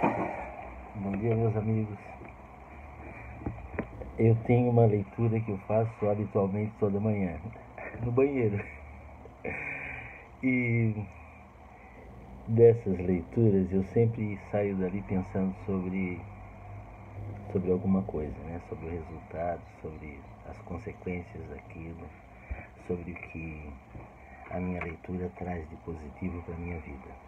Bom dia, meus amigos. Eu tenho uma leitura que eu faço habitualmente toda manhã, no banheiro. E dessas leituras eu sempre saio dali pensando sobre alguma coisa, né? Sobre o resultado, sobre as consequências daquilo, sobre o que a minha leitura traz de positivo para a minha vida.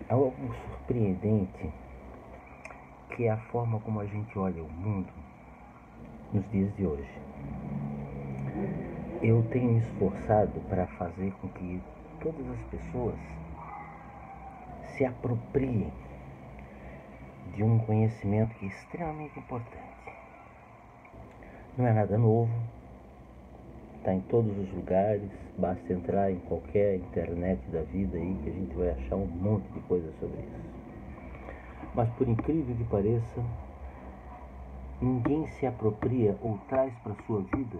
Algo surpreendente que é a forma como a gente olha o mundo nos dias de hoje. Eu tenho me esforçado para fazer com que todas as pessoas se apropriem de um conhecimento que é extremamente importante. Não é nada novo, está em todos os lugares, basta entrar em qualquer internet da vida aí que a gente vai achar um monte de coisa sobre isso. Mas por incrível que pareça, ninguém se apropria ou traz para a sua vida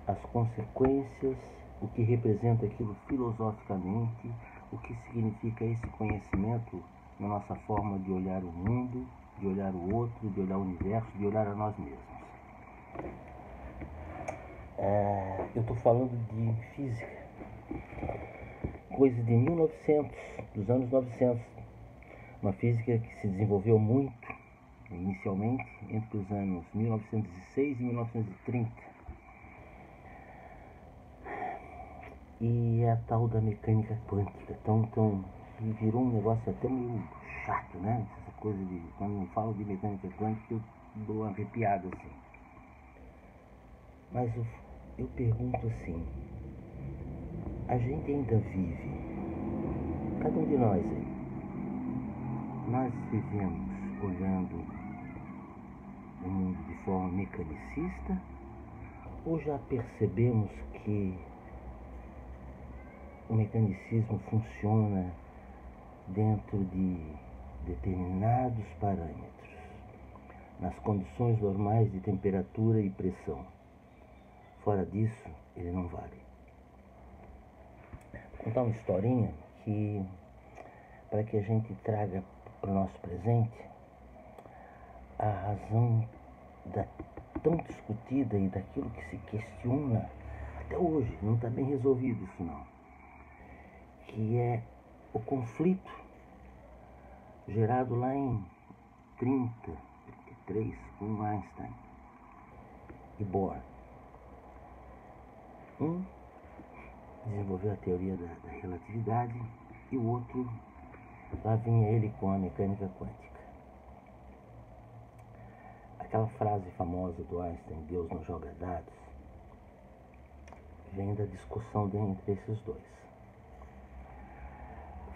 as consequências, o que representa aquilo filosoficamente, o que significa esse conhecimento na nossa forma de olhar o mundo, de olhar o outro, de olhar o universo, de olhar a nós mesmos. Eu estou falando de física, coisa de 1900, dos anos 900, uma física que se desenvolveu muito, inicialmente, entre os anos 1906 e 1930. E a tal da mecânica quântica, virou um negócio até meio chato, né? Essa coisa de, quando eu falo de mecânica quântica, eu dou uma arrepiada assim. Mas eu pergunto assim, a gente ainda vive, cada um de nós aí, nós vivemos olhando o mundo de forma mecanicista, ou já percebemos que o mecanicismo funciona dentro de determinados parâmetros, nas condições normais de temperatura e pressão? Fora disso, ele não vale. Vou contar uma historinha para que a gente traga para o nosso presente a razão tão discutida e daquilo que se questiona até hoje, não está bem resolvido isso não, que é o conflito gerado lá em 33 com Einstein e Bohr. Um desenvolveu a teoria da relatividade e o outro, lá vinha ele com a mecânica quântica. Aquela frase famosa do Einstein, Deus não joga dados, vem da discussão entre esses dois.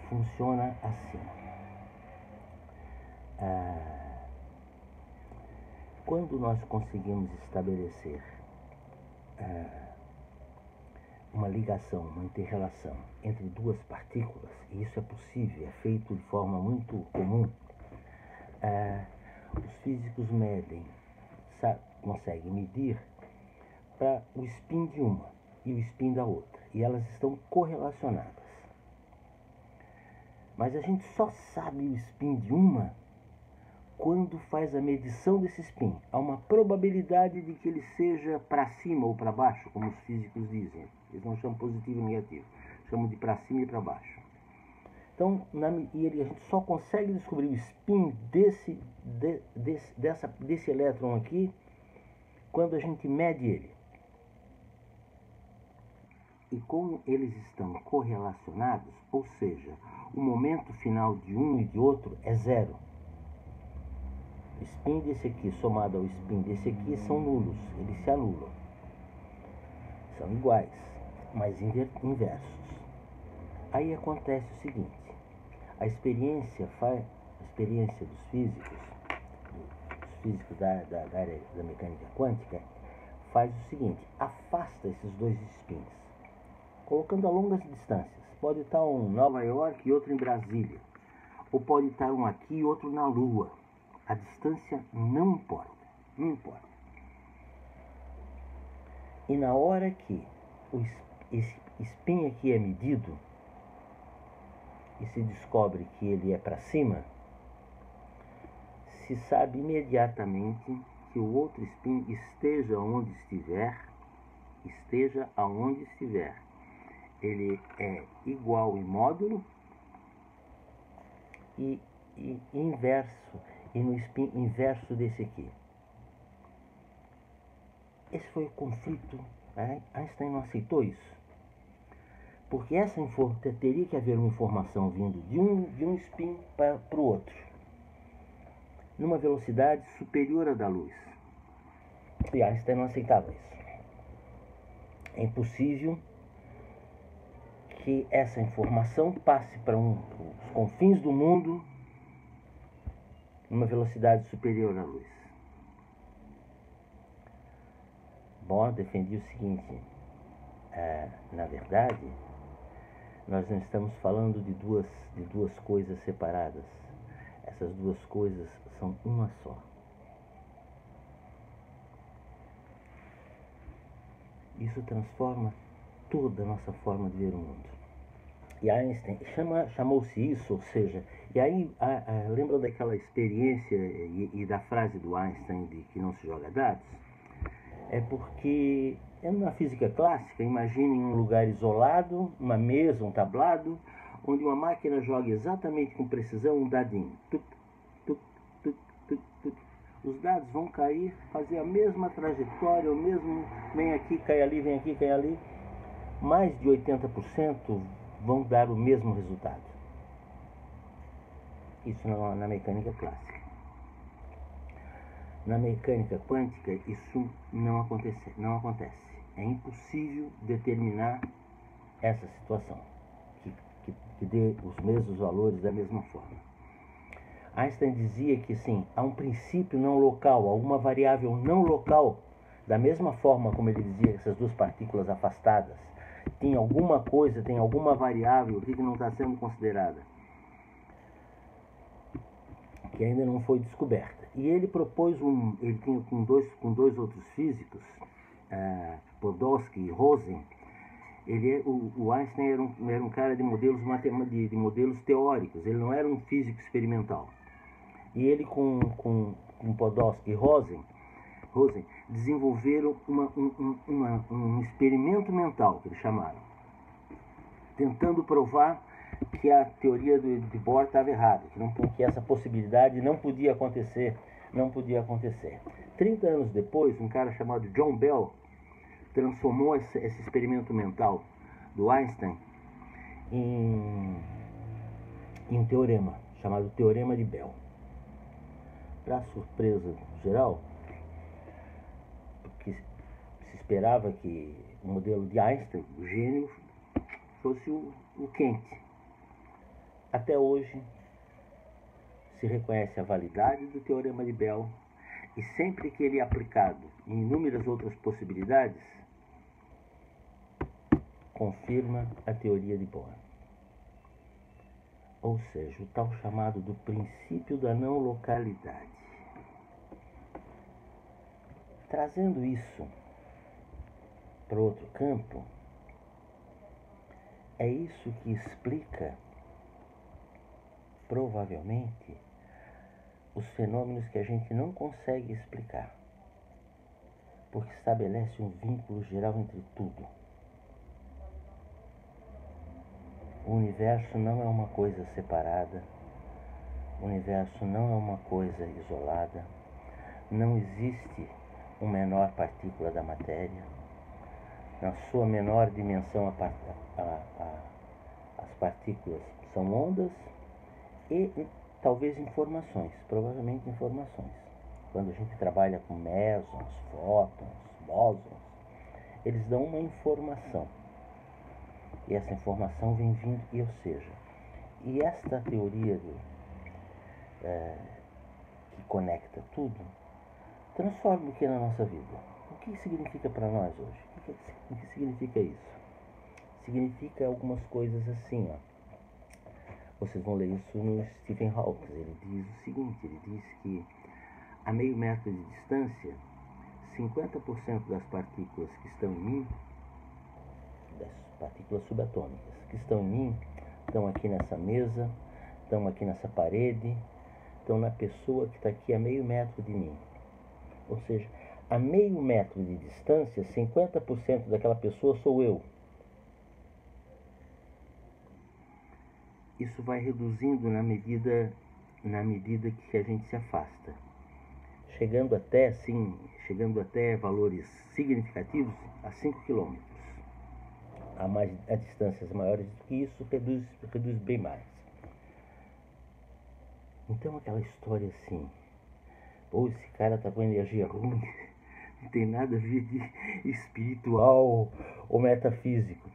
Funciona assim. Quando nós conseguimos estabelecer uma ligação, uma inter-relação entre duas partículas, e isso é possível, é feito de forma muito comum, os físicos conseguem medir para o spin de uma e o spin da outra, e elas estão correlacionadas. Mas a gente só sabe o spin de uma quando faz a medição desse spin. Há uma probabilidade de que ele seja para cima ou para baixo, como os físicos dizem. Eles não chamam positivo e negativo, chamam de para cima e para baixo. Então, a gente só consegue descobrir o spin desse elétron aqui quando a gente mede ele. E como eles estão correlacionados, ou seja, o momento final de um e de outro é zero. O spin desse aqui somado ao spin desse aqui são nulos, eles se anulam. São iguais, mas inversos. Aí acontece o seguinte, a experiência dos físicos da área da mecânica quântica, faz o seguinte, afasta esses dois spins, colocando a longas distâncias. Pode estar um em Nova York e outro em Brasília, ou pode estar um aqui e outro na Lua. A distância não importa, não importa. E na hora que esse spin aqui é medido, e se descobre que ele é para cima, se sabe imediatamente que o outro spin esteja aonde estiver, ele é igual em módulo e inverso, e no spin inverso desse aqui. Esse foi o conflito. Einstein não aceitou isso, porque teria que haver uma informação vindo de um spin para o outro, numa velocidade superior à da luz. E Einstein não aceitava isso. É impossível que essa informação passe para os confins do mundo numa velocidade superior à luz. Bohr defendia o seguinte: na verdade, nós não estamos falando de duas coisas separadas. Essas duas coisas são uma só. Isso transforma toda a nossa forma de ver o mundo. E Einstein chamou-se isso, ou seja, e aí lembra daquela experiência e da frase do Einstein de que não se joga dados? É porque na física clássica, imagine um lugar isolado, uma mesa, um tablado, onde uma máquina joga exatamente com precisão um dadinho. Tuc, tuc, tuc, tuc, tuc. Os dados vão cair, fazer a mesma trajetória, o mesmo vem aqui, cai ali, vem aqui, cai ali. Mais de 80% vão dar o mesmo resultado. Isso na mecânica clássica. Na mecânica quântica, isso não acontece. É impossível determinar essa situação, que dê os mesmos valores da mesma forma. Einstein dizia que sim, há um princípio não local, alguma variável não local, da mesma forma como ele dizia que essas duas partículas afastadas tem alguma coisa, tem alguma variável que não está sendo considerada, que ainda não foi descoberta. E ele propôs ele tinha com dois outros físicos, Podolsky e Rosen. O Einstein era um cara de modelos de modelos teóricos, ele não era um físico experimental. E ele com Podolsky e Rosen desenvolveram um experimento mental, que eles chamaram, tentando provar que a teoria de Bohr estava errada, que essa possibilidade não podia acontecer. 30 anos depois, um cara chamado John Bell transformou esse experimento mental do Einstein em um teorema, chamado Teorema de Bell. Para surpresa geral, porque se esperava que o modelo de Einstein, o gênio, fosse o quente. Até hoje se reconhece a validade do Teorema de Bell, e sempre que ele é aplicado em inúmeras outras possibilidades, confirma a teoria de Bohr. Ou seja, o tal chamado do princípio da não localidade. Trazendo isso para outro campo, é isso que explica, provavelmente, os fenômenos que a gente não consegue explicar, porque estabelece um vínculo geral entre tudo. O universo não é uma coisa separada, o universo não é uma coisa isolada, não existe uma menor partícula da matéria. Na sua menor dimensão, as partículas são ondas e talvez informações, provavelmente informações. Quando a gente trabalha com mesons, fótons, bósons, eles dão uma informação. E essa informação vem vindo, ou seja, e esta teoria que conecta tudo, transforma o que é na nossa vida. O que significa para nós hoje? O que significa isso? Significa algumas coisas assim, ó. Vocês vão ler isso no Stephen Hawking. Ele diz o seguinte, ele diz que a meio metro de distância, 50% das partículas que estão em mim, das partículas subatômicas que estão em mim, estão aqui nessa mesa, estão aqui nessa parede, estão na pessoa que está aqui a meio metro de mim. Ou seja, a meio metro de distância, 50% daquela pessoa sou eu. Isso vai reduzindo na medida que a gente se afasta, chegando até valores significativos a 5 quilômetros. A distâncias maiores do que isso reduz bem mais. Então aquela história assim, ou esse cara tá com energia ruim, não tem nada a ver de espiritual ou metafísico,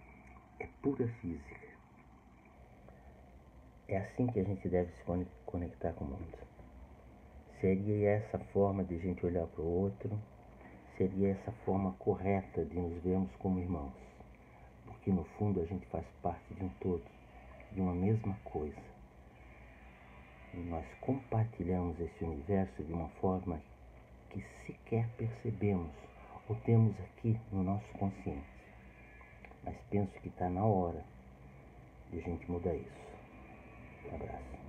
é pura física. É assim que a gente deve se conectar com o mundo. Seria essa forma de a gente olhar para o outro, seria essa forma correta de nos vermos como irmãos. Porque no fundo a gente faz parte de um todo, de uma mesma coisa. E nós compartilhamos esse universo de uma forma que sequer percebemos ou temos aqui no nosso consciente. Mas penso que está na hora de a gente mudar isso. Um abraço.